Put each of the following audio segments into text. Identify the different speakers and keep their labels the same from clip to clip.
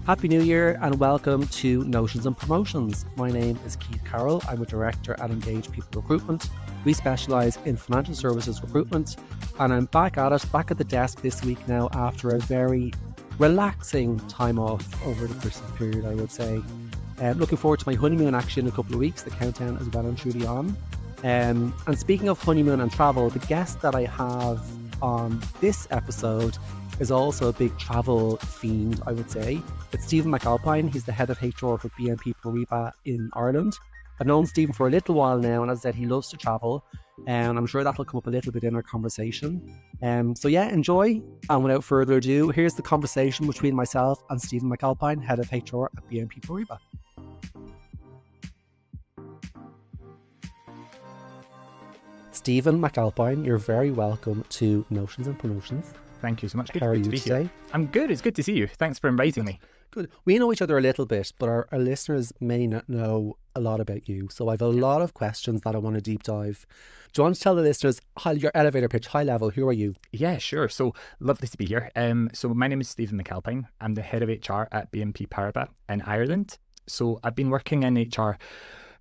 Speaker 1: Happy New Year and welcome to Notions and Promotions. My name is Keith Carroll. I'm a director at Engage People Recruitment. We specialise in financial services recruitment, and I'm back at it, back at the desk this week now after a very relaxing time off over the Christmas period, I would say. Looking forward to my honeymoon actually in a couple of weeks. The countdown is well and truly on. And speaking of honeymoon and travel, the guest that I have on this episode is also a big travel fiend, I would say. It's Stephen McAlpine. He's the head of HR for BNP Paribas in Ireland. I've known Stephen for a little while now, and as I said, he loves to travel, and I'm sure that'll come up a little bit in our conversation. So yeah, enjoy. And without further ado, here's the conversation between myself and Stephen McAlpine, head of HR at BNP Paribas. Stephen McAlpine, you're very welcome to Notions and Promotions.
Speaker 2: Thank you so much.
Speaker 1: How are you today?
Speaker 2: I'm good. It's good to see you. Thanks for inviting me.
Speaker 1: Good. We know each other a little bit, but our listeners may not know a lot about you. So I have a lot of questions that I want to deep dive. Do you want to tell the listeners your elevator pitch, high level? Who are you?
Speaker 2: Yeah, sure. So lovely to be here. So my name is Stephen McAlpine. I'm the head of HR at BNP Paribas in Ireland. So I've been working in HR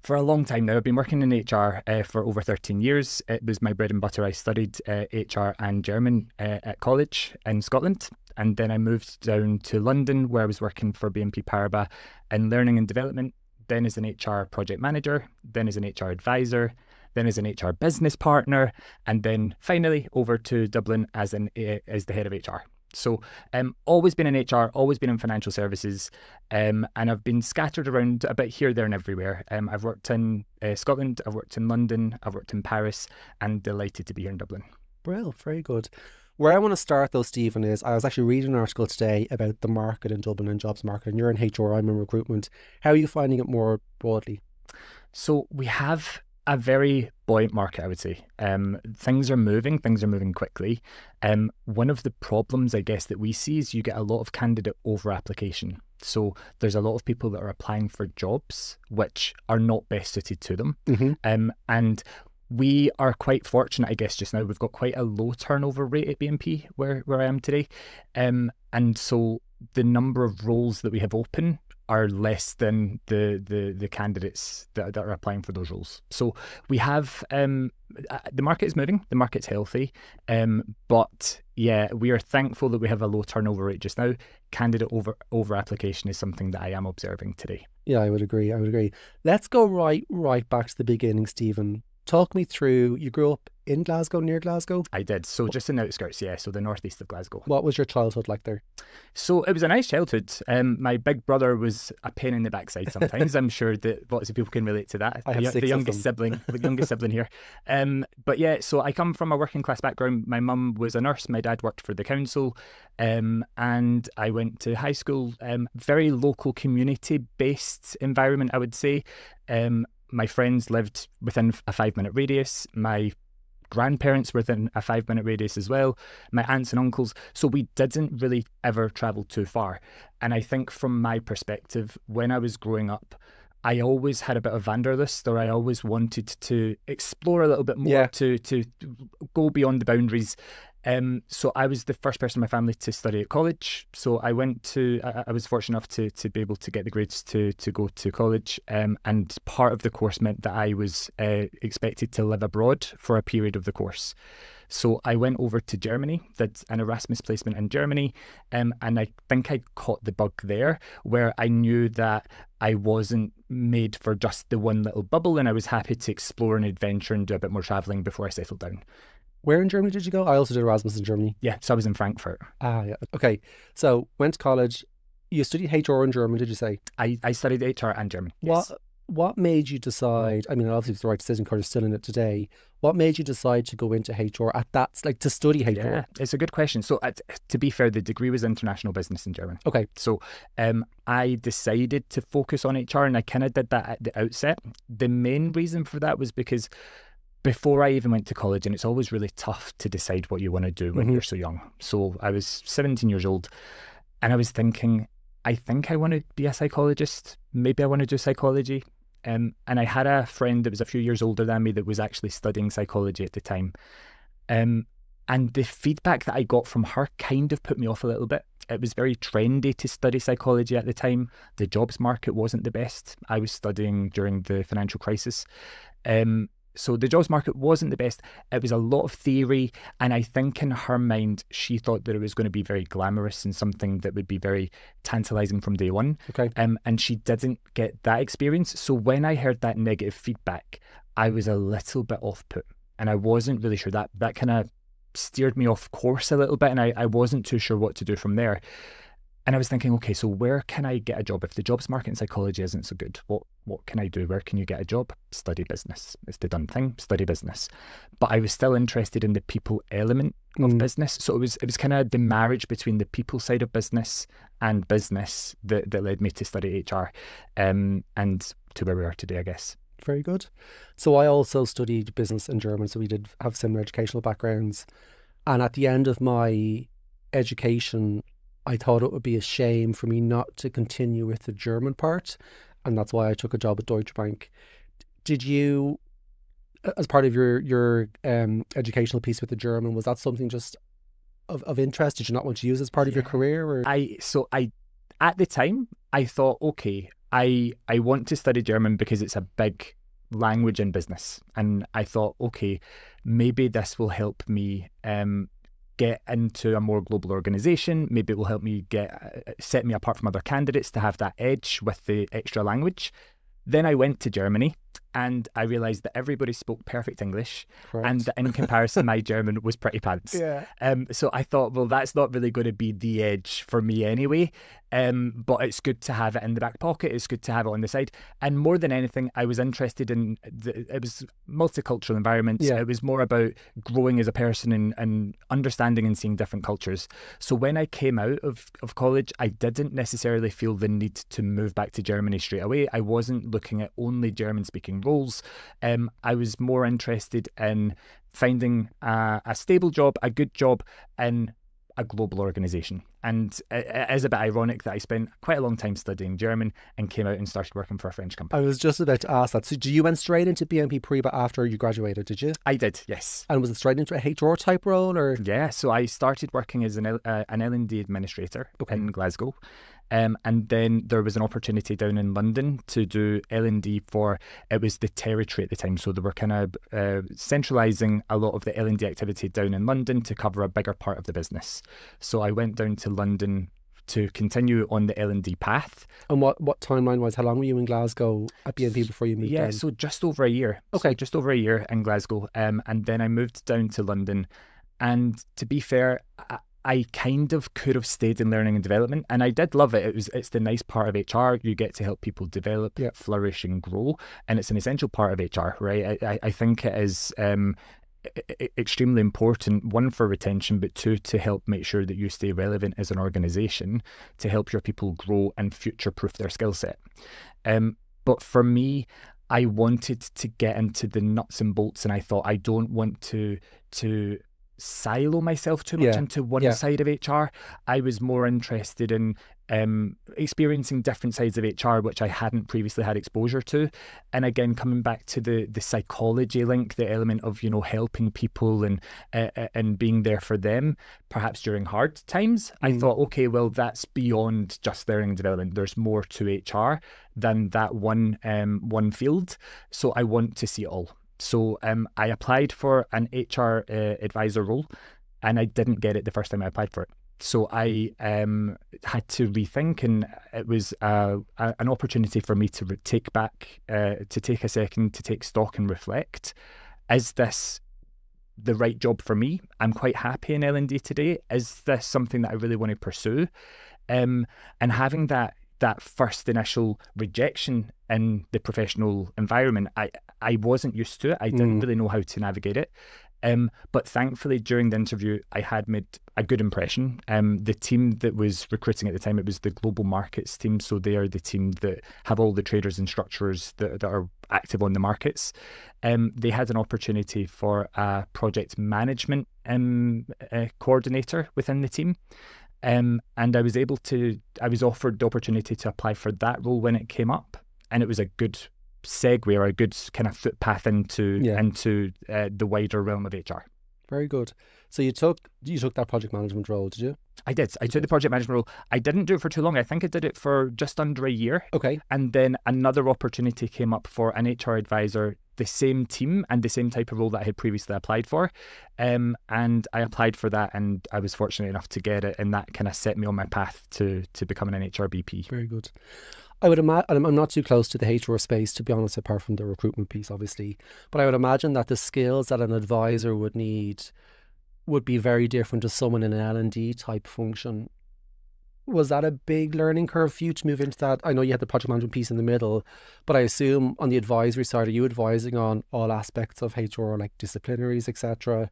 Speaker 2: for a long time now. I've been working in HR for over 13 years. It was my bread and butter. I studied HR and German at college in Scotland. And then I moved down to London where I was working for BNP Paribas in learning and development, then as an HR project manager, then as an HR advisor, then as an HR business partner, and then finally over to Dublin as the head of HR. So always been in HR, always been in financial services, and I've been scattered around a bit here, there and everywhere. I've worked in Scotland, I've worked in London, I've worked in Paris, and delighted to be here in Dublin.
Speaker 1: Well, very good. Where I want to start though, Stephen, is I was actually reading an article today about the market in Dublin and jobs market, and you're in HR, I'm in recruitment. How are you finding it more broadly?
Speaker 2: So we have a very buoyant market, I would say. Things are moving quickly. One of the problems, I guess, that we see is you get a lot of candidate over application. So there's a lot of people that are applying for jobs which are not best suited to them. Mm-hmm. And we are quite fortunate, I guess, just now. We've got quite a low turnover rate at BNP where I am today. And so the number of roles that we have open are less than the candidates that are applying for those roles. So we have the market is moving, the market's healthy, but yeah, we are thankful that we have a low turnover rate just now. Candidate over application is something that I am observing today.
Speaker 1: Yeah, I would agree. Let's go right back to the beginning, Stephen. Talk me through, you grew up in Glasgow, near Glasgow?
Speaker 2: I did. So just in the outskirts, yeah. So the northeast of Glasgow.
Speaker 1: What was your childhood like there?
Speaker 2: So it was a nice childhood. My big brother was a pain in the backside sometimes. I'm sure that lots of people can relate to that.
Speaker 1: I have
Speaker 2: the youngest sibling here. But yeah, so I come from a working class background. My mum was a nurse. My dad worked for the council. And I went to high school, very local community based environment, I would say. My friends lived within a 5-minute radius. My grandparents were within a 5-minute radius as well. My aunts and uncles. So we didn't really ever travel too far. And I think from my perspective, when I was growing up, I always had a bit of wanderlust, or I always wanted to explore a little bit more, to go beyond the boundaries. So I was the first person in my family to study at college. So I was fortunate enough to be able to get the grades to go to college. And part of the course meant that I was expected to live abroad for a period of the course. So I went over to Germany, did an Erasmus placement in Germany, and I think I caught the bug there, where I knew that I wasn't made for just the one little bubble, and I was happy to explore and adventure and do a bit more travelling before I settled down.
Speaker 1: Where in Germany did you go? I also did Erasmus in Germany.
Speaker 2: Yeah, so I was in Frankfurt.
Speaker 1: Ah, yeah. Okay, so went to college. You studied HR in Germany, did you say?
Speaker 2: I studied HR and German. Yes.
Speaker 1: What made you decide, I mean, obviously it's the right decision because you're still in it today. What made you decide to go into HR at that, like to study HR?
Speaker 2: Yeah, it's a good question. So to be fair, the degree was international business in German.
Speaker 1: Okay.
Speaker 2: So I decided to focus on HR, and I kind of did that at the outset. The main reason for that was because before I even went to college, and it's always really tough to decide what you want to do when you're so young. So I was 17 years old, and I was thinking, I think I want to be a psychologist. Maybe I want to do psychology. And I had a friend that was a few years older than me that was actually studying psychology at the time. And the feedback that I got from her kind of put me off a little bit. It was very trendy to study psychology at the time. The jobs market wasn't the best. I was studying during the financial crisis. So the jobs market wasn't the best. It was a lot of theory. And I think in her mind, she thought that it was going to be very glamorous and something that would be very tantalizing from day one.
Speaker 1: Okay.
Speaker 2: And she didn't get that experience. So when I heard that negative feedback, I was a little bit off put. And I wasn't really sure. That kind of steered me off course a little bit. And I wasn't too sure what to do from there. And I was thinking, okay, so where can I get a job? If the jobs market in psychology isn't so good, what can I do? Where can you get a job? Study business. It's the done thing, study business. But I was still interested in the people element of business. So it was kind of the marriage between the people side of business and business that led me to study HR and to where we are today, I guess.
Speaker 1: Very good. So I also studied business in German, so we did have similar educational backgrounds. And at the end of my education, I thought it would be a shame for me not to continue with the German part, and that's why I took a job at Deutsche Bank. Did you, as part of your educational piece with the German, was that something just of interest? Did you not want to use it as part of your career? Or?
Speaker 2: At the time, I thought, okay, I want to study German because it's a big language in business, and I thought, okay, maybe this will help me get into a more global organization. Maybe it will help me set me apart from other candidates to have that edge with the extra language. Then I went to Germany and I realised that everybody spoke perfect English. Correct. And that in comparison, my German was pretty pants. Yeah. So I thought, well, that's not really going to be the edge for me anyway. But it's good to have it in the back pocket. It's good to have it on the side. And more than anything, I was interested in, it was multicultural environments. Yeah. It was more about growing as a person and understanding and seeing different cultures. So when I came out of college, I didn't necessarily feel the need to move back to Germany straight away. I wasn't looking at only German-speaking roles. I was more interested in finding a stable job, a good job in a global organisation. And it is a bit ironic that I spent quite a long time studying German and came out and started working for a French company.
Speaker 1: I was just about to ask that. So you went straight into BNP Paribas after you graduated, did you?
Speaker 2: I did, yes.
Speaker 1: And was it straight into a HR type role? Or?
Speaker 2: Yeah, so I started working as an L&D administrator in Glasgow. And then there was an opportunity down in London to do L&D for, it was the territory at the time. So they were kind of centralising a lot of the L&D activity down in London to cover a bigger part of the business. So I went down to London to continue on the L&D path.
Speaker 1: And what timeline was, how long were you in Glasgow at BNP before you moved down?
Speaker 2: Yeah, so just over a year. Okay. So just over a year in Glasgow. And then I moved down to London. And to be fair, I kind of could have stayed in learning and development, and I did love it. It's the nice part of HR. You get to help people develop, flourish, and grow, and it's an essential part of HR, right? I think it is extremely important, one, for retention, but two, to help make sure that you stay relevant as an organisation, to help your people grow and future-proof their skill set. But for me, I wanted to get into the nuts and bolts, and I thought, I don't want to silo myself too much into one side of HR. I was more interested in experiencing different sides of HR, which I hadn't previously had exposure to. And again, coming back to the psychology link, the element of, helping people and being there for them, perhaps during hard times, I thought, okay, well, that's beyond just learning and development. There's more to HR than that one field. So I want to see it all. So I applied for an HR advisor role, and I didn't get it the first time I applied for it. So I had to rethink, and it was an opportunity for me to take a second to take stock and reflect. Is this the right job for me? I'm quite happy in L&D today. Is this something that I really want to pursue? And having that first initial rejection in the professional environment, I wasn't used to it. I didn't really know how to navigate it. But thankfully, during the interview, I had made a good impression. The team that was recruiting at the time, it was the global markets team. So they are the team that have all the traders and structurers that are active on the markets. They had an opportunity for a project management coordinator within the team. And I was offered the opportunity to apply for that role when it came up. And it was a good segue or a good kind of footpath into
Speaker 1: Yeah.
Speaker 2: the wider realm of HR.
Speaker 1: Very good. So you took that project management role, did you?
Speaker 2: I did. I took the project management role. I didn't do it for too long. I think I did it for just under a year.
Speaker 1: Okay.
Speaker 2: And then another opportunity came up for an HR advisor, the same team and the same type of role that I had previously applied for. And I applied for that, and I was fortunate enough to get it, and that kind of set me on my path to becoming an HR BP.
Speaker 1: Very good. I would imagine, I'm not too close to the HR space, to be honest, apart from the recruitment piece, obviously. But I would imagine that the skills that an advisor would need would be very different to someone in an L&D type function. Was that a big learning curve for you to move into that? I know you had the project management piece in the middle, but I assume on the advisory side, are you advising on all aspects of HR, like disciplinaries, etc.?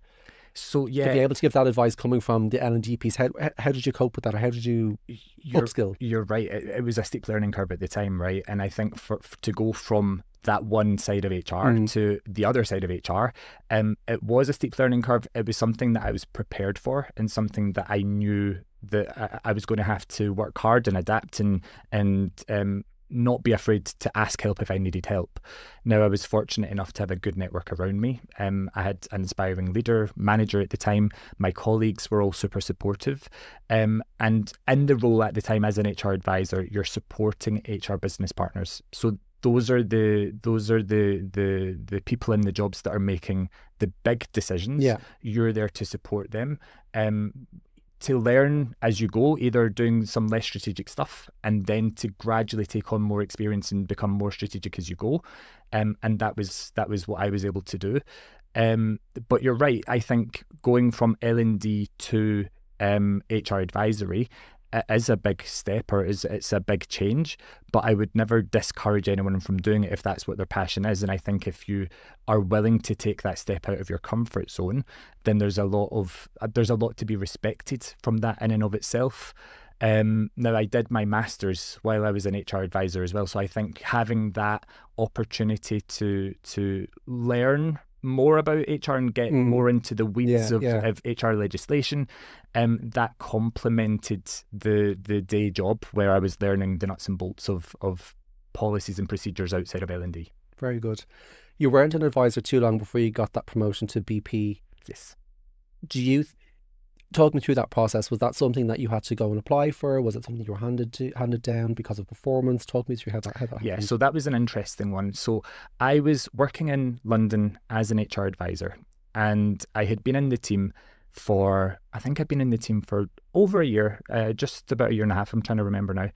Speaker 2: So yeah,
Speaker 1: to be able to give that advice coming from the L&D piece, how did you cope with that, or how did you upskill?
Speaker 2: You're right. It was a steep learning curve at the time, right? And I think for to go from that one side of HR to the other side of HR, it was a steep learning curve. It was something that I was prepared for, and something that I knew that I was going to have to work hard and adapt and not be afraid to ask help if I needed help. Now, I was fortunate enough to have a good network around me. I had an inspiring manager at the time. My colleagues were all super supportive. And in the role at the time as an HR advisor, you're supporting HR business partners. So those are the people in the jobs that are making the big decisions.
Speaker 1: Yeah.
Speaker 2: You're there to support them. To learn as you go, either doing some less strategic stuff and then to gradually take on more experience and become more strategic as you go. And that was what I was able to do. But you're right. I think going from L&D to HR advisory is a big step, or it's a big change, but I would never discourage anyone from doing it if that's what their passion is. And I think if you are willing to take that step out of your comfort zone, then there's a lot to be respected from that in and of itself. Now, I did my master's while I was an HR advisor as well, so I think having that opportunity to learn more about HR and get more into the weeds of HR legislation, that complemented the day job where I was learning the nuts and bolts of policies and procedures outside of L&D.
Speaker 1: Very good. You weren't an advisor too long before you got that promotion to BP.
Speaker 2: Yes.
Speaker 1: Do you talk me through that process? Was that something that you had to go and apply for? Was it something you were handed down because of performance? Talk me through how that happened.
Speaker 2: Yeah, so that was an interesting one. So I was working in London as an HR advisor, and I had been in the team for over a year, just about a year and a half. I'm trying to remember now.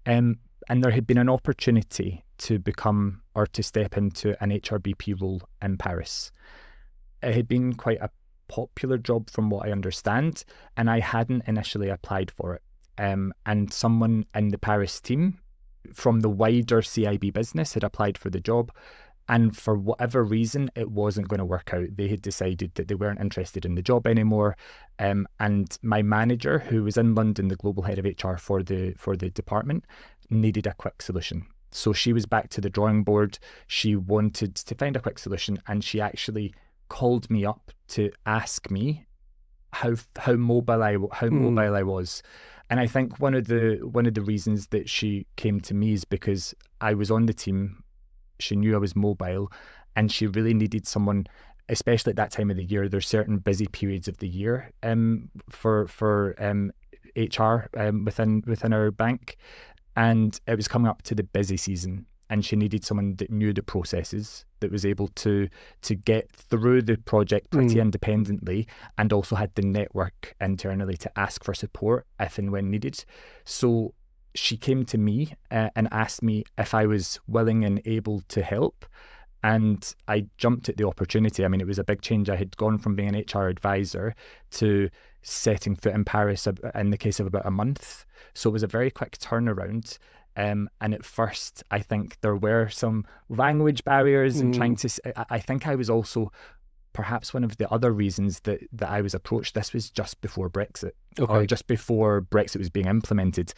Speaker 2: And there had been an opportunity to become or to step into an HRBP role in Paris. It had been quite a popular job from what I understand, and I hadn't initially applied for it. And someone in the Paris team from the wider CIB business had applied for the job, and for whatever reason, it wasn't going to work out. They had decided that they weren't interested in the job anymore. And my manager, who was in London, the global head of HR for the department, needed a quick solution. So she was back to the drawing board. She wanted to find a quick solution, and she actually called me up to ask me how mobile I was. And I think one of the reasons that she came to me is because I was on the team. She knew I was mobile, and she really needed someone, especially at that time of the year. There's certain busy periods of the year for HR within our bank, and it was coming up to the busy season, and she needed someone that knew the processes, that was able to get through the project pretty independently, and also had the network internally to ask for support if and when needed. So she came to me and asked me if I was willing and able to help. And I jumped at the opportunity. I mean, it was a big change. I had gone from being an HR advisor to setting foot in Paris in the case of about a month. So it was a very quick turnaround. And at first, I think there were some language barriers and trying to... I think I was also... Perhaps one of the other reasons that I was approached, this was just before Brexit, or just before Brexit was being implemented.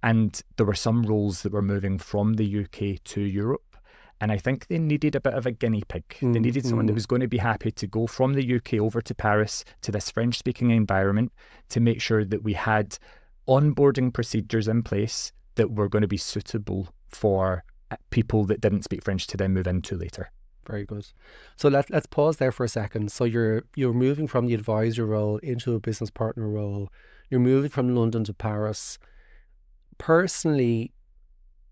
Speaker 2: And there were some roles that were moving from the UK to Europe. And I think they needed a bit of a guinea pig. They needed someone that was going to be happy to go from the UK over to Paris, to this French-speaking environment, to make sure that we had onboarding procedures in place that were going to be suitable for people that didn't speak French to then move into later.
Speaker 1: Very good. So let's pause there for a second. So you're moving from the advisor role into a business partner role. You're moving from London to Paris. Personally,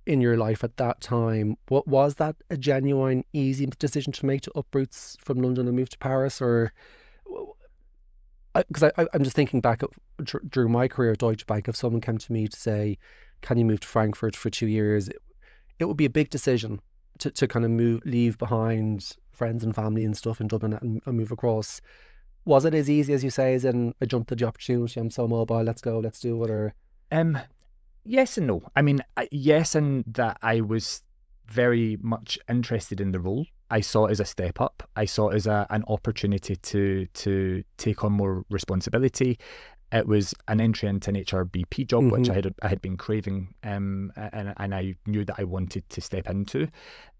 Speaker 1: in your life at that time, what was that a genuine, easy decision to make to uproots from London and move to Paris? Or because I'm just thinking back during my career at Deutsche Bank, if someone came to me to say, "Can you move to Frankfurt for 2 years?" It would be a big decision to kind of leave behind friends and family and stuff in Dublin and move across. Was it as easy as you say, as in I jumped at the opportunity, I'm so mobile, let's go, let's do it? Or
Speaker 2: yes and no. I mean, yes, in that I was very much interested in the role. I saw it as a step up. I saw it as an opportunity to take on more responsibility. It was an entry into an HRBP job, which I had been craving, and I knew that I wanted to step into.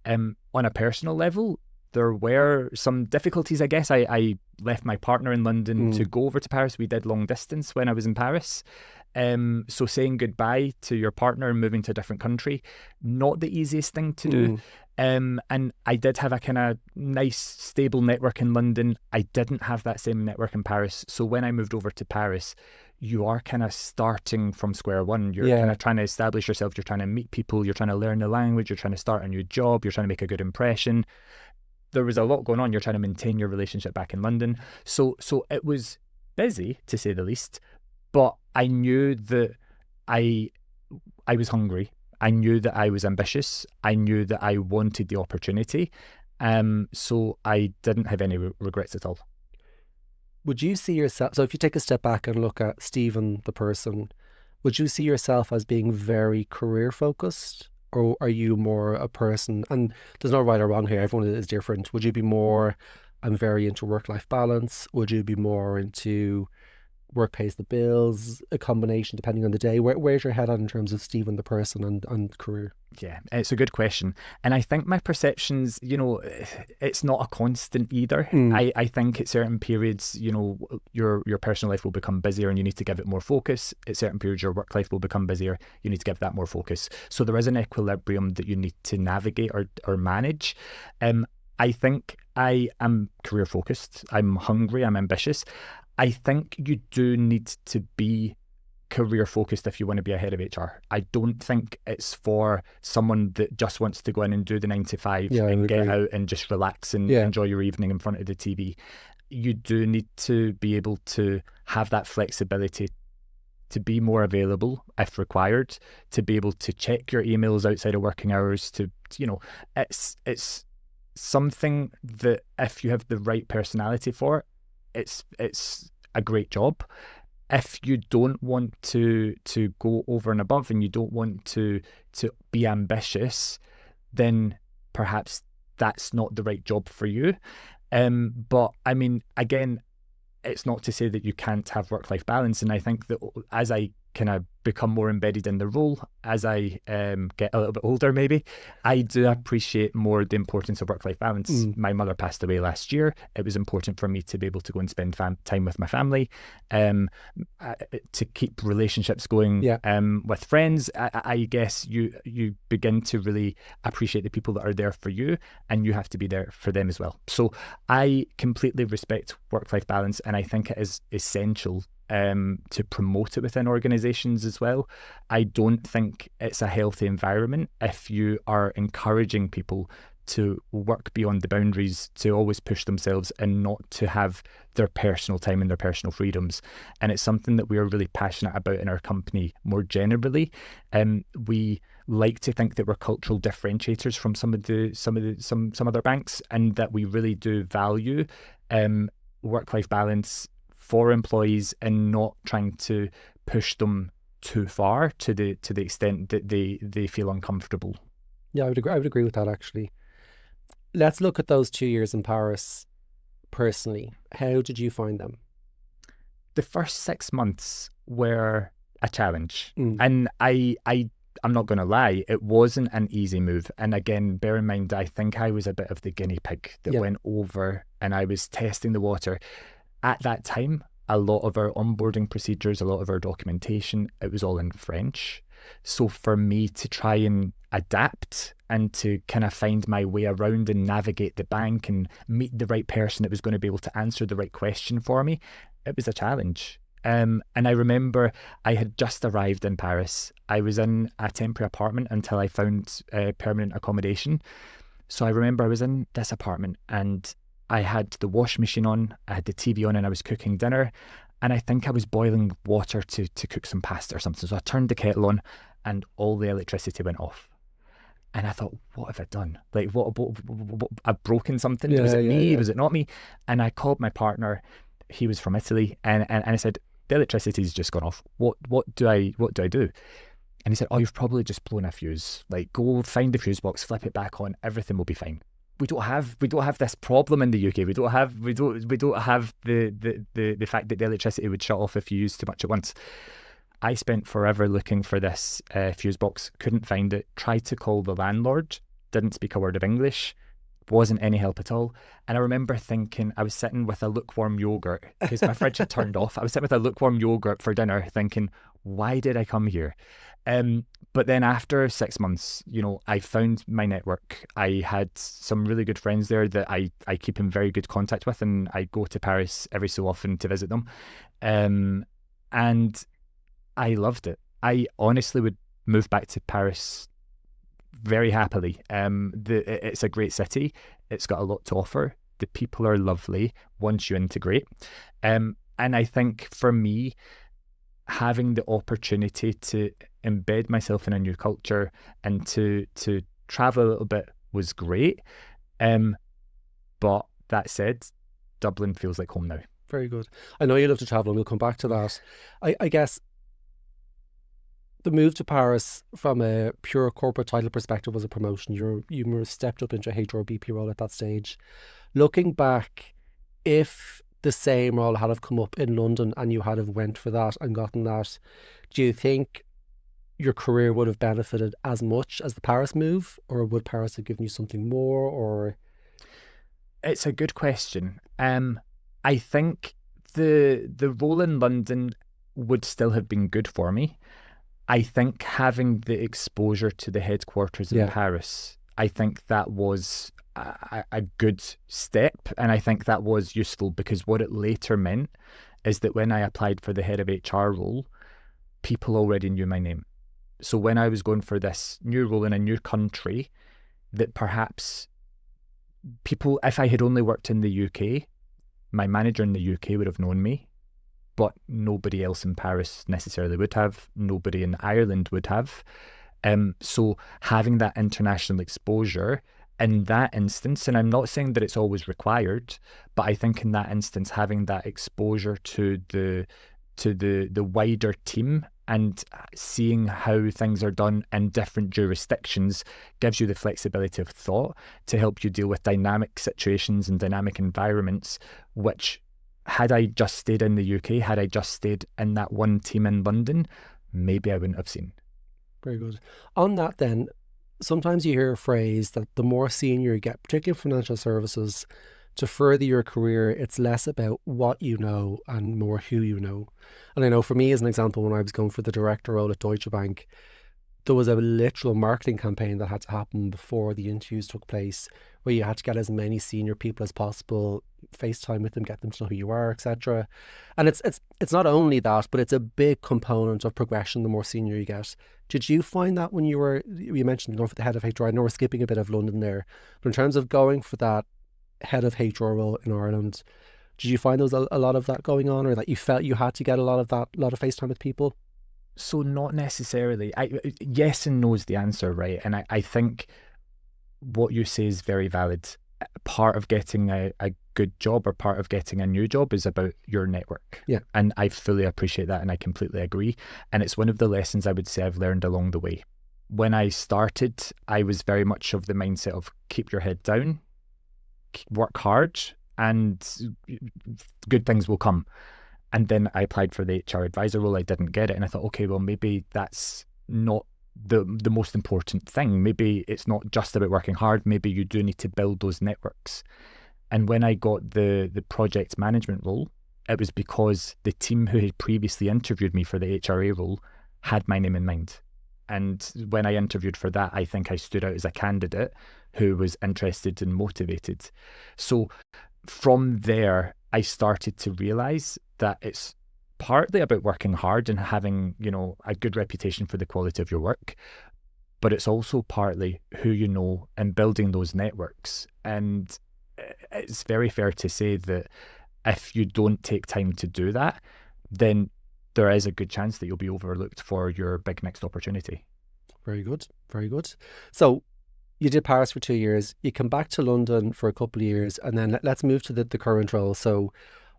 Speaker 2: On a personal level, there were some difficulties, I guess. I left my partner in London to go over to Paris. We did long distance when I was in Paris. So saying goodbye to your partner and moving to a different country, not the easiest thing to do. And I did have a kind of nice, stable network in London. I didn't have that same network in Paris. So when I moved over to Paris, you are kind of starting from square one. You're kind of trying to establish yourself. You're trying to meet people. You're trying to learn the language. You're trying to start a new job. You're trying to make a good impression. There was a lot going on. You're trying to maintain your relationship back in London. So it was busy, to say the least. But I knew that I was hungry. I knew that I was ambitious. I knew that I wanted the opportunity. So I didn't have any regrets at all.
Speaker 1: Would you see yourself, so if you take a step back and look at Stephen, the person, would you see yourself as being very career focused? Or are you more a person, and there's no right or wrong here, everyone is different. Would you be more, I'm very into work-life balance? Would you be more into work pays the bills, a combination depending on the day? Where's your head at in terms of Stephen the person and career?
Speaker 2: Yeah, it's a good question. And I think my perceptions, it's not a constant either. I think at certain periods, your personal life will become busier and you need to give it more focus. At certain periods, your work life will become busier. You need to give that more focus. So there is an equilibrium that you need to navigate or manage. I think I am career focused. I'm hungry. I'm ambitious. I think you do need to be career focused if you want to be ahead of HR. I don't think it's for someone that just wants to go in and do the 9 to 5 and get out and just relax and enjoy your evening in front of the TV. You do need to be able to have that flexibility to be more available if required, to be able to check your emails outside of working hours, it's something that if you have the right personality for it, it's a great job. If you don't want to go over and above and you don't want to be ambitious, then perhaps that's not the right job for you. But I mean, again, it's not to say that you can't have work-life balance. And I think that as I kind of become more embedded in the role, as I get a little bit older maybe, I do appreciate more the importance of work-life balance. My mother passed away last year. It was important for me to be able to go and spend time with my family, to keep relationships going with friends. I guess you begin to really appreciate the people that are there for you, and you have to be there for them as well. So I completely respect work-life balance, and I think it is essential to promote it within organizations as well. I don't think it's a healthy environment if you are encouraging people to work beyond the boundaries, to always push themselves and not to have their personal time and their personal freedoms. And it's something that we are really passionate about in our company more generally. We like to think that we're cultural differentiators from some other banks, and that we really do value work-life balance for employees and not trying to push them too far to the extent that they feel uncomfortable.
Speaker 1: Yeah, I would agree with that actually. Let's look at those 2 years in Paris personally. How did you find them?
Speaker 2: The first 6 months were a challenge. And I'm not going to lie, it wasn't an easy move. And again, bear in mind, I think I was a bit of the guinea pig that went over and I was testing the water. At that time, a lot of our onboarding procedures, a lot of our documentation, it was all in French. So for me to try and adapt and to kind of find my way around and navigate the bank and meet the right person that was going to be able to answer the right question for me, it was a challenge. And I remember I had just arrived in Paris. I was in a temporary apartment until I found permanent accommodation. So I remember I was in this apartment and I had the washing machine on, I had the TV on, and I was cooking dinner. And I think I was boiling water to cook some pasta or something. So I turned the kettle on and all the electricity went off. And I thought, what have I done? Like, what I've broken something? Was it me? Yeah. Was it not me? And I called my partner. He was from Italy. And I said, the electricity's just gone off. What do I do? And he said, oh, you've probably just blown a fuse. Like, go find the fuse box, flip it back on, everything will be fine. We don't have this problem in the UK. We don't have the fact that the electricity would shut off if you use too much at once. I spent forever looking for this fuse box, couldn't find it, tried to call the landlord, didn't speak a word of English, wasn't any help at all. And I remember thinking, I was sitting with a lukewarm yogurt because my fridge had turned off. I was sitting with a lukewarm yogurt for dinner thinking, why did I come here? But then after 6 months, I found my network. I had some really good friends there that I keep in very good contact with, and I go to Paris every so often to visit them. And I loved it. I honestly would move back to Paris very happily. It's a great city. It's got a lot to offer. The people are lovely once you integrate. And I think for me, having the opportunity to embed myself in a new culture and to travel a little bit was great. But that said, Dublin feels like home now.
Speaker 1: Very good. I know you love to travel, and we'll come back to that. I guess the move to Paris from a pure corporate title perspective was a promotion. You stepped up into a HRBP role at that stage. Looking back, if the same role had have come up in London and you had have went for that and gotten that, do you think your career would have benefited as much as the Paris move, or would Paris have given you something more? Or
Speaker 2: it's a good question. I think the role in London would still have been good for me. I think having the exposure to the headquarters in Paris, I think that was a good step, and I think that was useful, because what it later meant is that when I applied for the head of HR role, people already knew my name. So when I was going for this new role in a new country, that perhaps people, if I had only worked in the UK, my manager in the UK would have known me, but nobody else in Paris necessarily would have, nobody in Ireland would have. So having that international exposure in that instance, and I'm not saying that it's always required, but I think in that instance, having that exposure to the wider team and seeing how things are done in different jurisdictions gives you the flexibility of thought to help you deal with dynamic situations and dynamic environments, which, had I just stayed in the UK, had I just stayed in that one team in London, maybe I wouldn't have seen.
Speaker 1: Very good. On that then, sometimes you hear a phrase that the more senior you get, particularly in financial services, to further your career, it's less about what you know and more who you know. And I know for me, as an example, when I was going for the director role at Deutsche Bank, there was a literal marketing campaign that had to happen before the interviews took place, where you had to get as many senior people as possible, FaceTime with them, get them to know who you are, etc. And it's not only that, but it's a big component of progression the more senior you get. Did you find that when you mentioned going for the head of HR? I know we're skipping a bit of London there, but in terms of going for that head of HR role in Ireland, did you find there was a lot of that going on, or that you felt you had to get a lot of FaceTime with people?
Speaker 2: So not necessarily. Yes and no is the answer, right? And I think what you say is very valid. Part of getting a good job, or part of getting a new job, is about your network.
Speaker 1: Yeah.
Speaker 2: And I fully appreciate that, and I completely agree. And it's one of the lessons I would say I've learned along the way. When I started, I was very much of the mindset of keep your head down, work hard, and good things will come. And then I applied for the HR advisor role. I didn't get it. And I thought, okay, well, maybe that's not the most important thing. Maybe it's not just about working hard. Maybe you do need to build those networks. And when I got the project management role, it was because the team who had previously interviewed me for the HRA role had my name in mind. And when I interviewed for that, I think I stood out as a candidate who was interested and motivated. So from there, I started to realize that it's partly about working hard and having, a good reputation for the quality of your work, but it's also partly who you know and building those networks. And it's very fair to say that if you don't take time to do that, then there is a good chance that you'll be overlooked for your big next opportunity.
Speaker 1: Very good. Very good. So you did Paris for 2 years. You come back to London for a couple of years, and then let's move to the current role. So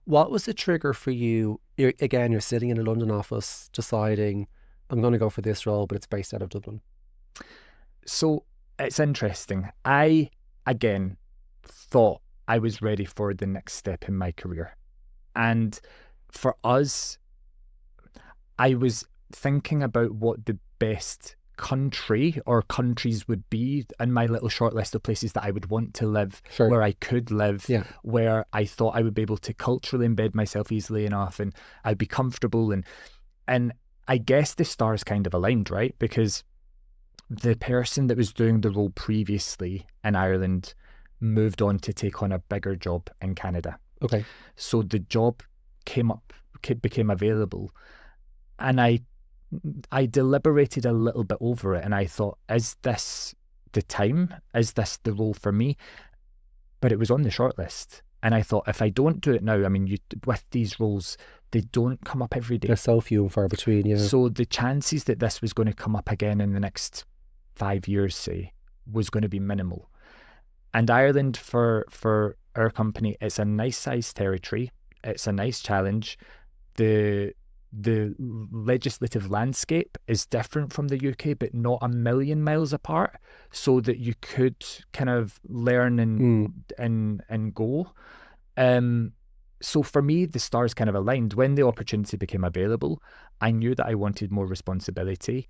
Speaker 1: what was the trigger for you? You're sitting in a London office deciding, I'm going to go for this role, but it's based out of Dublin.
Speaker 2: So it's interesting. I, again, thought I was ready for the next step in my career. And for us, I was thinking about what the best country or countries would be in my little short list of places that I would want to live,
Speaker 1: Sure.
Speaker 2: where I could live,
Speaker 1: Yeah.
Speaker 2: where I thought I would be able to culturally embed myself easily enough and I'd be comfortable. And I guess the stars kind of aligned, right? Because the person that was doing the role previously in Ireland moved on to take on a bigger job in Canada.
Speaker 1: Okay.
Speaker 2: So the job became available, and I deliberated a little bit over it, and I thought, is this the time? Is this the role for me? But it was on the shortlist, and I thought, if I don't do it now, I mean, with these roles, they don't come up every day.
Speaker 1: They're so few and far between, yeah.
Speaker 2: So the chances that this was going to come up again in the next 5 years, say, was going to be minimal. And Ireland, for our company, it's a nice sized territory. It's a nice challenge. The legislative landscape is different from the UK, but not a million miles apart, so that you could kind of learn and go. So for me, the stars kind of aligned. When the opportunity became available, I knew that I wanted more responsibility.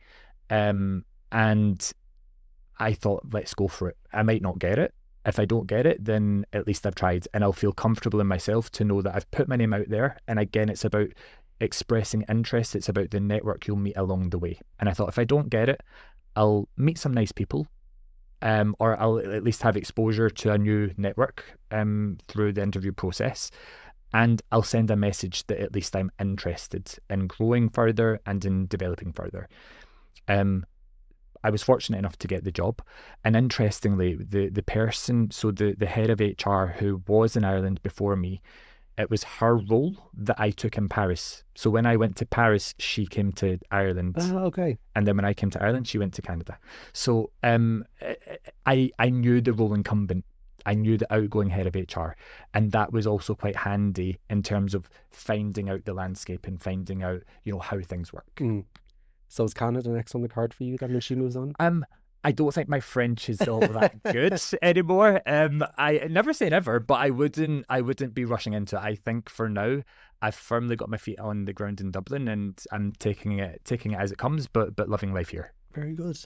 Speaker 2: And I thought, let's go for it. I might not get it. If I don't get it, then at least I've tried, and I'll feel comfortable in myself to know that I've put my name out there. And again, it's about expressing interest. It's about the network you'll meet along the way. And I thought, if I don't get it, I'll meet some nice people, or I'll at least have exposure to a new network through the interview process. And I'll send a message that at least I'm interested in growing further and in developing further. I was fortunate enough to get the job. And interestingly, the person, so the head of HR who was in Ireland before me, it was her role that I took in Paris. So when I went to Paris, she came to Ireland.
Speaker 1: Oh, okay.
Speaker 2: And then when I came to Ireland, she went to Canada. So I knew the role incumbent. I knew the outgoing head of HR. And that was also quite handy in terms of finding out the landscape and finding out, how things work.
Speaker 1: So is Canada next on the card for you then when she moves on?
Speaker 2: I don't think my French is all that good anymore. I never say never, but I wouldn't be rushing into it. I think for now, I've firmly got my feet on the ground in Dublin, and I'm taking it as it comes, but loving life here.
Speaker 1: Very good.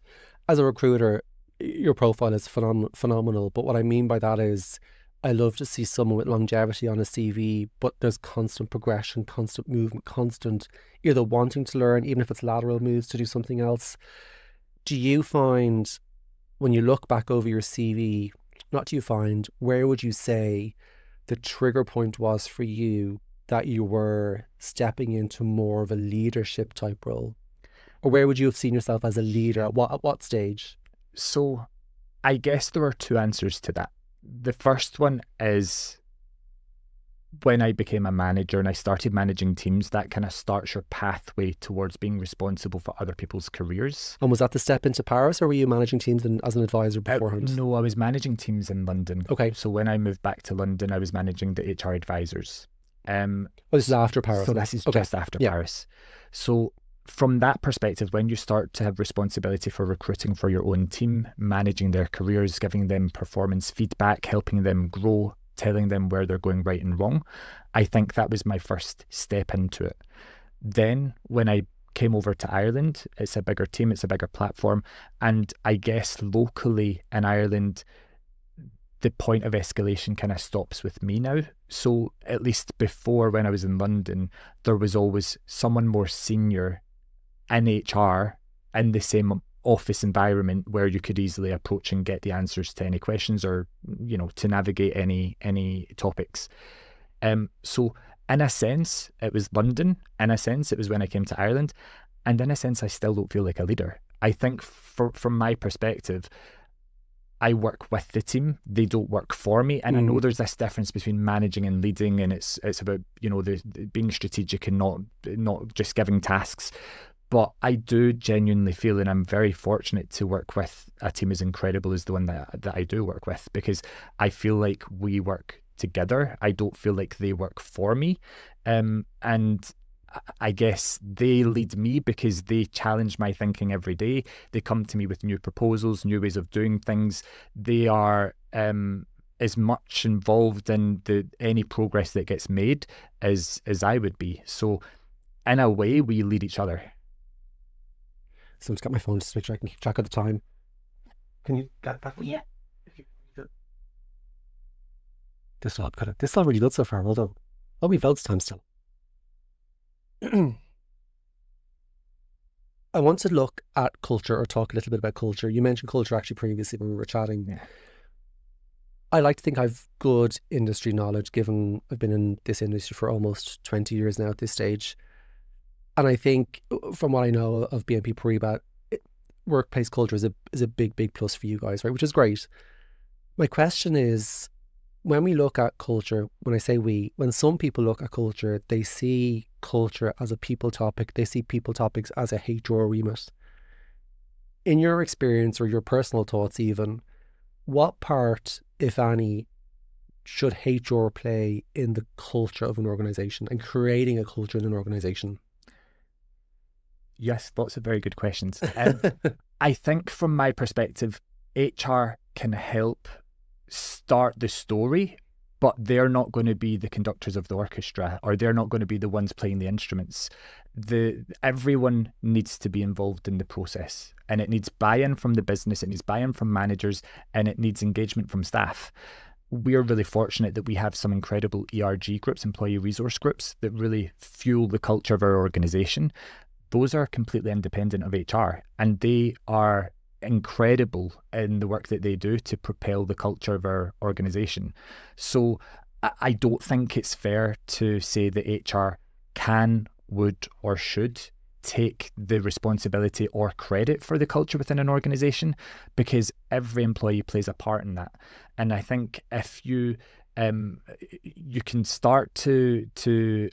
Speaker 1: As a recruiter, your profile is phenomenal. But what I mean by that is, I love to see someone with longevity on a CV, but there's constant progression, constant movement, constant either wanting to learn, even if it's lateral moves to do something else. Do you find, when you look back over your CV, where would you say the trigger point was for you that you were stepping into more of a leadership type role? Or where would you have seen yourself as a leader? At what stage?
Speaker 2: So I guess there are two answers to that. The first one is when I became a manager and I started managing teams, that kind of starts your pathway towards being responsible for other people's careers.
Speaker 1: And was that the step into Paris, or were you managing teams as an advisor beforehand?
Speaker 2: No, I was managing teams in London.
Speaker 1: Okay.
Speaker 2: So when I moved back to London, I was managing the HR advisors.
Speaker 1: This is after Paris.
Speaker 2: So this is just after Paris. So from that perspective, when you start to have responsibility for recruiting for your own team, managing their careers, giving them performance feedback, helping them grow, telling them where they're going right and wrong, I think that was my first step into it. Then when I came over to Ireland, it's a bigger team, it's a bigger platform, and I guess locally in Ireland, the point of escalation kind of stops with me now. So at least before, when I was in London, there was always someone more senior in HR in the same office environment where you could easily approach and get the answers to any questions, or to navigate any topics. So in a sense it was London, in a sense it was when I came to Ireland, and in a sense I still don't feel like a leader. I think from my perspective, I work with the team, they don't work for me. And I know there's this difference between managing and leading, and it's about the being strategic and not just giving tasks. But I do genuinely feel, and I'm very fortunate to work with a team as incredible as the one that I do work with, because I feel like we work together. I don't feel like they work for me. And I guess they lead me because they challenge my thinking every day. They come to me with new proposals, new ways of doing things. They are as much involved in any progress that gets made as I would be. So in a way, we lead each other.
Speaker 1: So I'm just got my phone just to make sure I can keep track of the time. Can you get back? Yeah. This is all really good so far. Well done. Oh, we've loads of time still. I want to look at culture, or talk a little bit about culture. You mentioned culture actually previously when we were chatting.
Speaker 2: Yeah.
Speaker 1: I like to think I've good industry knowledge, given I've been in this industry for almost 20 years now at this stage. And I think from what I know of BNP Paribas, workplace culture is a big plus for you guys, right? Which is great. My question is, when we look at culture, when I say we, when some people look at culture, they see culture as a people topic. They see people topics as a HR remit. In your experience, or your personal thoughts even, what part, if any, should HR play in the culture of an organisation and creating a culture in an organisation?
Speaker 2: Yes, lots of very good questions. I think from my perspective, HR can help start the story, but they're not going to be the conductors of the orchestra, or they're not going to be the ones playing the instruments. Everyone needs to be involved in the process, and it needs buy-in from the business, it needs buy-in from managers, and it needs engagement from staff. We're really fortunate that we have some incredible ERG groups, employee resource groups, that really fuel the culture of our organisation. Those are completely independent of HR, and they are incredible in the work that they do to propel the culture of our organisation. So I don't think it's fair to say that HR can, would, or should take the responsibility or credit for the culture within an organisation, because every employee plays a part in that. And I think if you can start to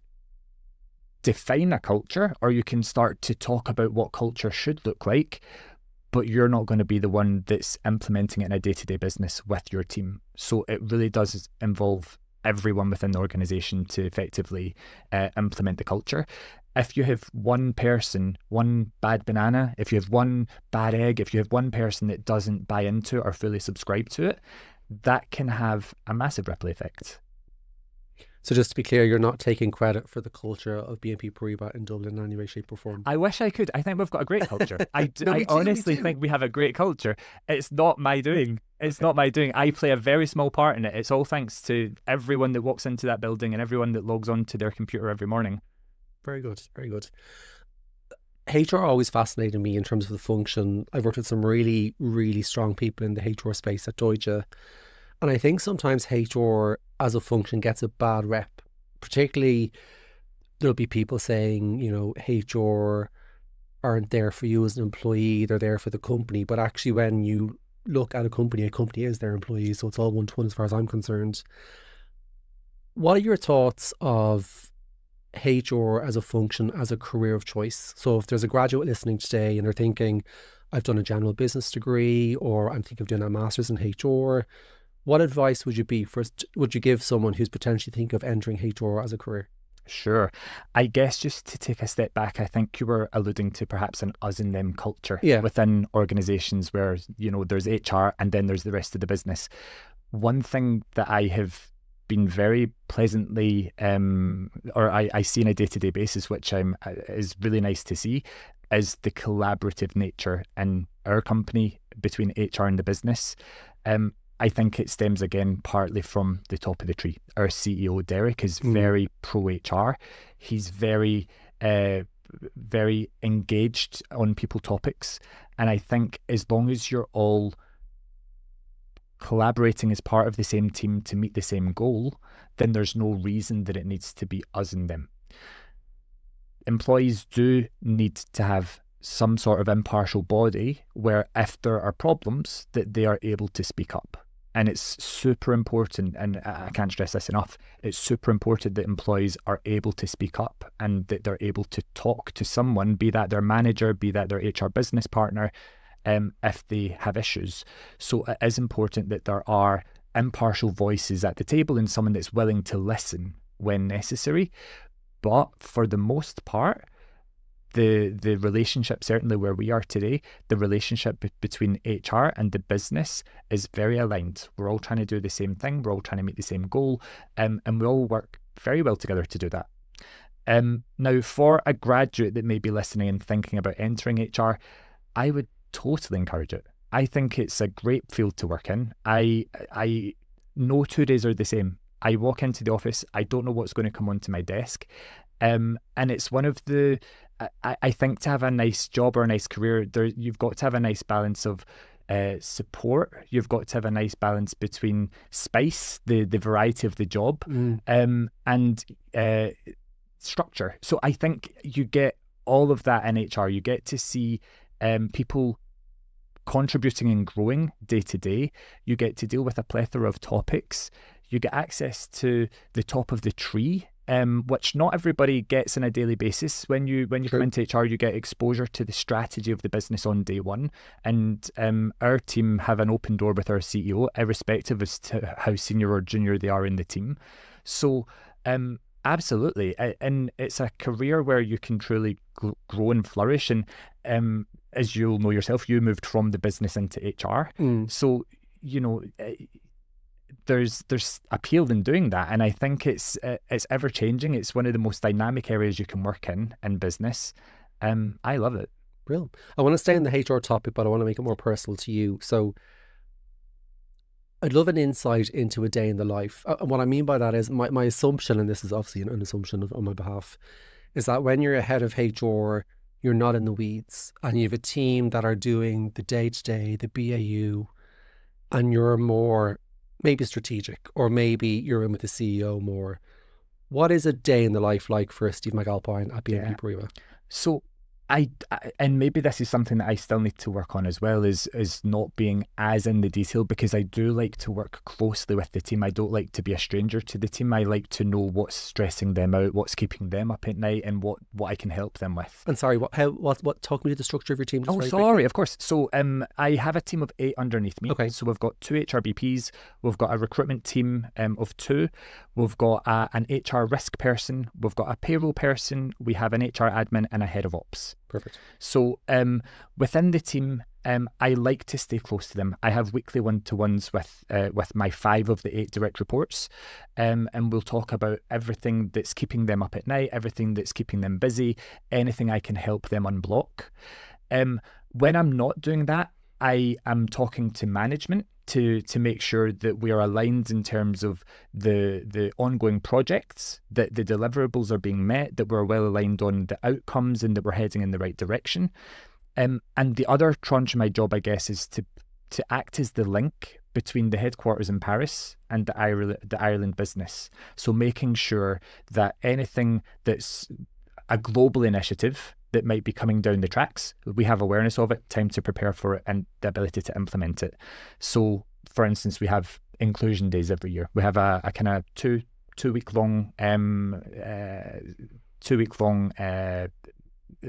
Speaker 2: define a culture, or you can start to talk about what culture should look like, but you're not going to be the one that's implementing it in a day-to-day business with your team. So it really does involve everyone within the organisation to effectively implement the culture. If you have one person, one bad banana, if you have one bad egg, if you have one person that doesn't buy into it or fully subscribe to it, that can have a massive ripple effect.
Speaker 1: So just to be clear, you're not taking credit for the culture of BNP Paribas in Dublin in any way, shape or form?
Speaker 2: I wish I could. I think we've got a great culture. I honestly think we have a great culture. It's not my doing. It's not my doing. I play a very small part in it. It's all thanks to everyone that walks into that building and everyone that logs on to their computer every morning.
Speaker 1: Very good. Very good. HR always fascinated me in terms of the function. I've worked with some really, really strong people in the HR space at Deutsche. And I think sometimes HR as a function gets a bad rep. Particularly, there'll be people saying, HR aren't there for you as an employee, they're there for the company. But actually, when you look at a company is their employee. So it's all one-to-one as far as I'm concerned. What are your thoughts of HR as a function, as a career of choice? So if there's a graduate listening today and they're thinking, I've done a general business degree, or I'm thinking of doing a master's in HR, what advice would you give someone who's potentially thinking of entering HR as a career?
Speaker 2: Sure. I guess just to take a step back, I think you were alluding to perhaps an us and them culture within organisations where, there's HR and then there's the rest of the business. One thing that I have been very pleasantly, or I see on a day-to-day basis, which is really nice to see, is the collaborative nature in our company between HR and the business. I think it stems again partly from the top of the tree. Our CEO, Derek, is very pro-HR. He's very very engaged on people topics. And I think as long as you're all collaborating as part of the same team to meet the same goal, then there's no reason that it needs to be us and them. Employees do need to have some sort of impartial body where if there are problems that they are able to speak up. And it's super important, and I can't stress this enough, it's super important that employees are able to speak up and that they're able to talk to someone, be that their manager, be that their HR business partner, if they have issues. So it is important that there are impartial voices at the table and someone that's willing to listen when necessary. But for the most part, the relationship, certainly where we are today, the relationship between HR and the business is very aligned. We're all trying to do the same thing. We're all trying to meet the same goal, and we all work very well together to do that. Now, for a graduate that may be listening and thinking about entering HR, I would totally encourage it. I think it's a great field to work in. I no 2 days are the same. I walk into the office, I don't know what's going to come onto my desk. And it's one of the, I think to have a nice job or a nice career, you've got to have a nice balance of support. You've got to have a nice balance between spice, the variety of the job, and structure. So I think you get all of that in HR. You get to see people contributing and growing day to day. You get to deal with a plethora of topics. You get access to the top of the tree, which not everybody gets on a daily basis. When you come into HR, you get exposure to the strategy of the business on day one. And our team have an open door with our CEO, irrespective as to how senior or junior they are in the team. So absolutely. And it's a career where you can truly grow and flourish. And as you'll know yourself, you moved from the business into HR. So, you know, there's appeal in doing that, and I think it's ever changing. It's one of the most dynamic areas you can work in business. I love it.
Speaker 1: Brilliant. I want to stay in the HR topic, but I want to make it more personal to you. So I'd love an insight into a day in the life. And what I mean by that is my assumption, and this is obviously an assumption on my behalf, is that when you're a head of HR, you're not in the weeds, and you have a team that are doing the day-to-day, the BAU, and you're more maybe strategic, or maybe you're in with the CEO more. What is a day in the life like for Steve McAlpine at BNP Paribas?
Speaker 2: So and maybe this is something that I still need to work on as well, is not being as in the detail, because I do like to work closely with the team. I don't like to be a stranger to the team. I like to know what's stressing them out, what's keeping them up at night, and what I can help them with.
Speaker 1: And sorry, what talk me to the structure of your team?
Speaker 2: Oh, sorry, of course. So I have a team of 8 underneath me.
Speaker 1: Okay.
Speaker 2: So we've got 2 HRBPs, we've got a recruitment team of 2, we've got an HR risk person, we've got a payroll person, we have an HR admin, and a head of ops.
Speaker 1: Perfect.
Speaker 2: So within the team, I like to stay close to them. I have weekly one-to-ones with my 5 of the 8 direct reports, and we'll talk about everything that's keeping them up at night, everything that's keeping them busy, anything I can help them unblock. When I'm not doing that, I am talking to management to make sure that we are aligned in terms of the ongoing projects, that the deliverables are being met, that we're well aligned on the outcomes, and that we're heading in the right direction. And the other tranche of my job, I guess, is to act as the link between the headquarters in Paris and the Ireland business. So making sure that anything that's a global initiative that might be coming down the tracks, we have awareness of it, time to prepare for it, and the ability to implement it. So, for instance, we have inclusion days every year. We have a kind of two week long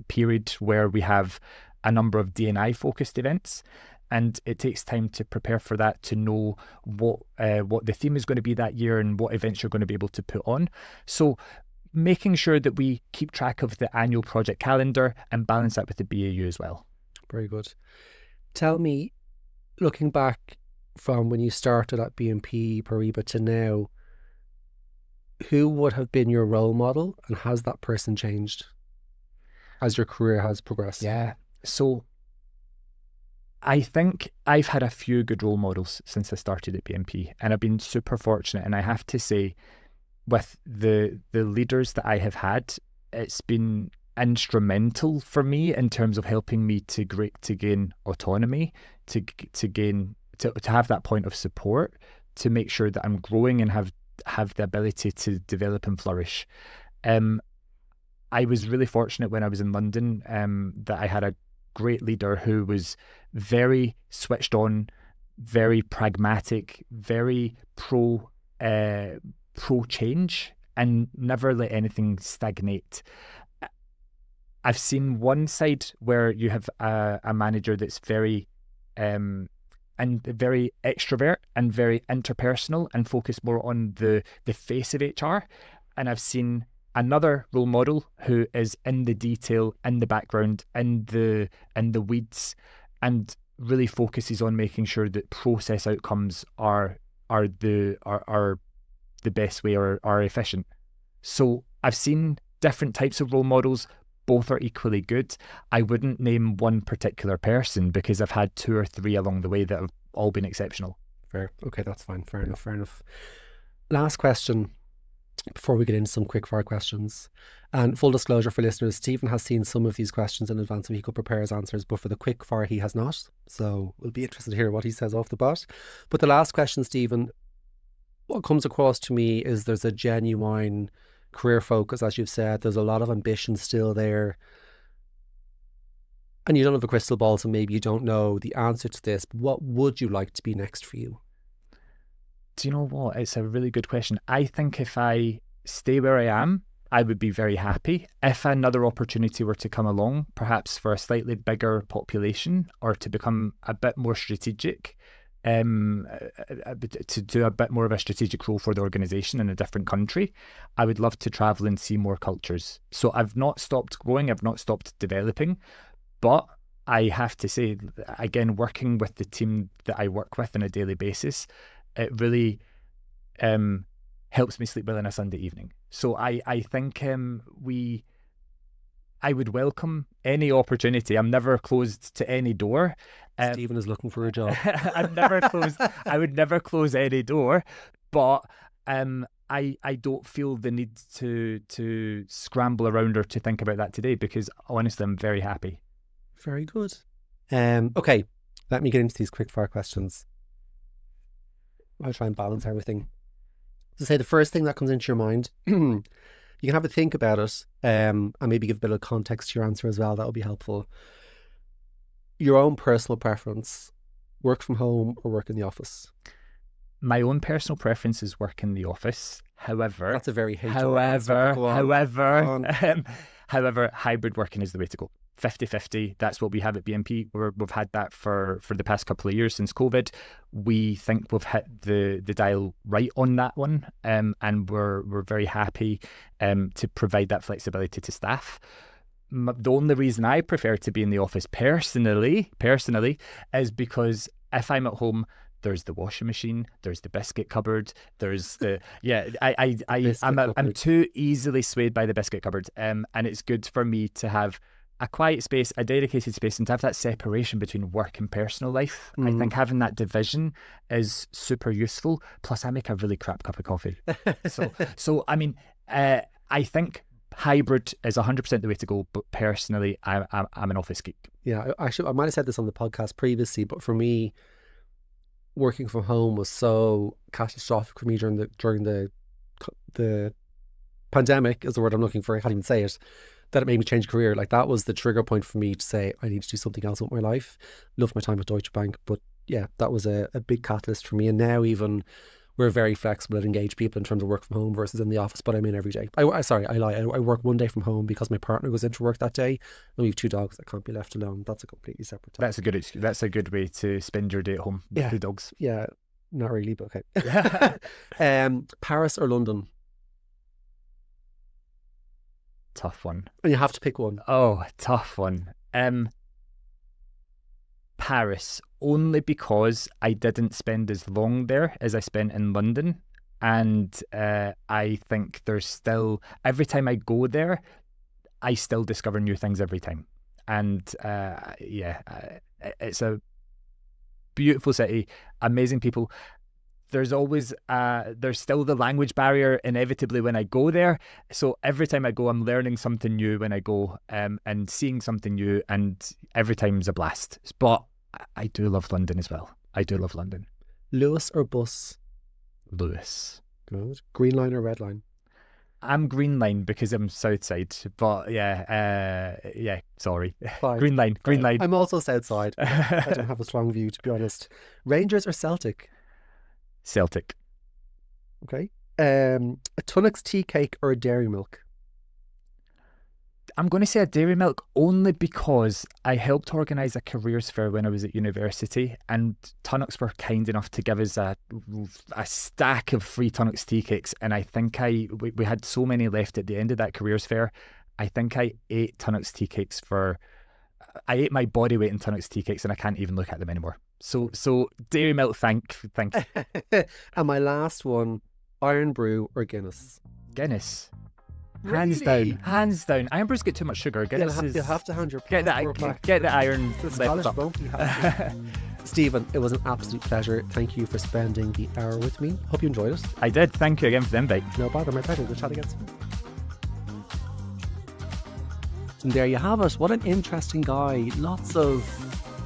Speaker 2: period where we have a number of D&I focused events, and it takes time to prepare for that, to know what the theme is going to be that year and what events you're going to be able to put on. So making sure that we keep track of the annual project calendar and balance that with the BAU as well.
Speaker 1: Very good. Tell me, looking back from when you started at BNP Paribas to now, who would have been your role model, and has that person changed as your career has progressed?
Speaker 2: Yeah. So I think I've had a few good role models since I started at BNP, and I've been super fortunate. And I have to say, with the leaders that I have had, it's been instrumental for me in terms of helping me to gain autonomy, to have that point of support, to make sure that I'm growing and have the ability to develop and flourish. I was really fortunate when I was in London that I had a great leader who was very switched on, very pragmatic, very pro change, and never let anything stagnate. I've seen one side where you have a manager that's very and very extrovert and very interpersonal and focused more on the face of HR. And I've seen another role model who is in the detail, in the background, in the weeds, and really focuses on making sure that process outcomes are the best way, or are efficient. So I've seen different types of role models. Both are equally good. I wouldn't name one particular person because I've had 2 or 3 along the way that have all been exceptional.
Speaker 1: Fair. Okay, that's fine. Fair enough. Last question before we get into some quick fire questions. And full disclosure for listeners, Stephen has seen some of these questions in advance so he could prepare his answers, but for the quick fire he has not. So we'll be interested to hear what he says off the bat. But the last question, Stephen, what comes across to me is there's a genuine career focus, as you've said. There's a lot of ambition still there. And you don't have a crystal ball, so maybe you don't know the answer to this, but what would you like to be next for you?
Speaker 2: Do you know what? It's a really good question. I think if I stay where I am, I would be very happy. If another opportunity were to come along, perhaps for a slightly bigger population, or to become a bit more strategic, to do a bit more of a strategic role for the organisation in a different country, I would love to travel and see more cultures. So I've not stopped growing, I've not stopped developing, but I have to say, again, working with the team that I work with on a daily basis, it really helps me sleep well on a Sunday evening. So I think I would welcome any opportunity. I'm never closed to any door.
Speaker 1: Stephen is looking for a job.
Speaker 2: I'm never closed. I would never close any door, but I don't feel the need to scramble around or to think about that today, because honestly, I'm very happy.
Speaker 1: Very good. Okay, let me get into these quick fire questions. I'll try and balance everything. To say the first thing that comes into your mind, you can have a think about it, and maybe give a bit of context to your answer as well. That will be helpful. Your own personal preference, work from home or work in the office?
Speaker 2: My own personal preference is work in the office. However,
Speaker 1: that's a very
Speaker 2: however, hybrid working is the way to go. 50-50, that's what we have at BNP. We've had that for the past couple of years since COVID. We think we've hit the dial right on that one, and we're very happy to provide that flexibility to staff. The only reason I prefer to be in the office personally is because if I'm at home, there's the washing machine, there's the biscuit cupboard, there's the I'm too easily swayed by the biscuit cupboard, and it's good for me to have a quiet space, a dedicated space, and to have that separation between work and personal life. I think having that division is super useful. Plus, I make a really crap cup of coffee. So I mean, I think hybrid is 100% the way to go, but personally, I'm an office geek.
Speaker 1: Yeah, actually, I might have said this on the podcast previously, but for me, working from home was so catastrophic for me during the pandemic, is the word I'm looking for. I can't even say it. That it made me change career. Like, that was the trigger point for me to say I need to do something else with my life. Loved my time at Deutsche Bank, but yeah, that was a big catalyst for me. And now even we're very flexible and engage people in terms of work from home versus in the office, but I'm in every day. I lie. I work one day from home because my partner goes into work that day, and we have 2 dogs that can't be left alone. That's a completely separate topic.
Speaker 2: That's a good way to spend your day at home with the dogs.
Speaker 1: Yeah, not really, but okay. Paris or London?
Speaker 2: Tough one.
Speaker 1: And you have to pick one.
Speaker 2: Oh, tough one. Paris, only because I didn't spend as long there as I spent in London, and I think there's still, every time I go there, I still discover new things every time. And it's a beautiful city, amazing people. there's always there's still the language barrier inevitably when I go there. So every time I go, I'm learning something new when I go, and seeing something new, and every time's a blast. But I do love London as well. I do love London.
Speaker 1: Lewis or bus?
Speaker 2: Lewis.
Speaker 1: Good. Green line or red line?
Speaker 2: I'm Green Line because I'm South Side, but sorry.
Speaker 1: Fine.
Speaker 2: Green Line.
Speaker 1: I'm also South Side. I don't have a strong view, to be honest. Rangers or Celtic?
Speaker 2: Celtic.
Speaker 1: Okay. A Tunnocks tea cake or a dairy milk?
Speaker 2: I'm going to say a dairy milk only because I helped organise a careers fair when I was at university, and Tunnocks were kind enough to give us a stack of free Tunnocks tea cakes, and I think we had so many left at the end of that careers fair. I think I ate Tunnocks tea cakes I ate my body weight in Tunnocks tea cakes, and I can't even look at them anymore. So dairy milk, thank you.
Speaker 1: And my last one, Iron Brew or Guinness?
Speaker 2: Guinness.
Speaker 1: Really?
Speaker 2: Hands down. Iron Brews get too much sugar. Guinness
Speaker 1: You'll have to hand your
Speaker 2: get the iron left up.
Speaker 1: Stephen, it was an absolute pleasure. Thank you for spending the hour with me. Hope you enjoyed it.
Speaker 2: I did. Thank you again for the invite.
Speaker 1: No bother, my pleasure. We'll chat again soon. And there you have it. What an interesting guy. Lots of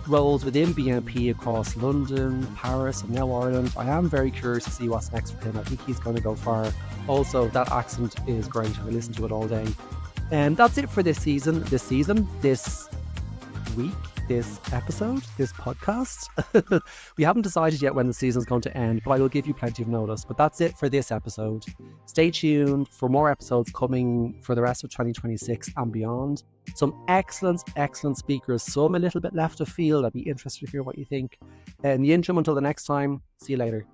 Speaker 1: roles within BNP across London, Paris, and now Ireland. I am very curious to see what's next for him. I think he's going to go far. Also, that accent is great. I listen to it all day. And that's it for this week, this episode, this podcast. We haven't decided yet when the season's going to end, but I will give you plenty of notice. But that's it for this episode. Stay tuned for more episodes coming for the rest of 2026 and beyond. Some excellent speakers, some a little bit left of field. I'd be interested to hear what you think. In the interim, until the next time, see you later.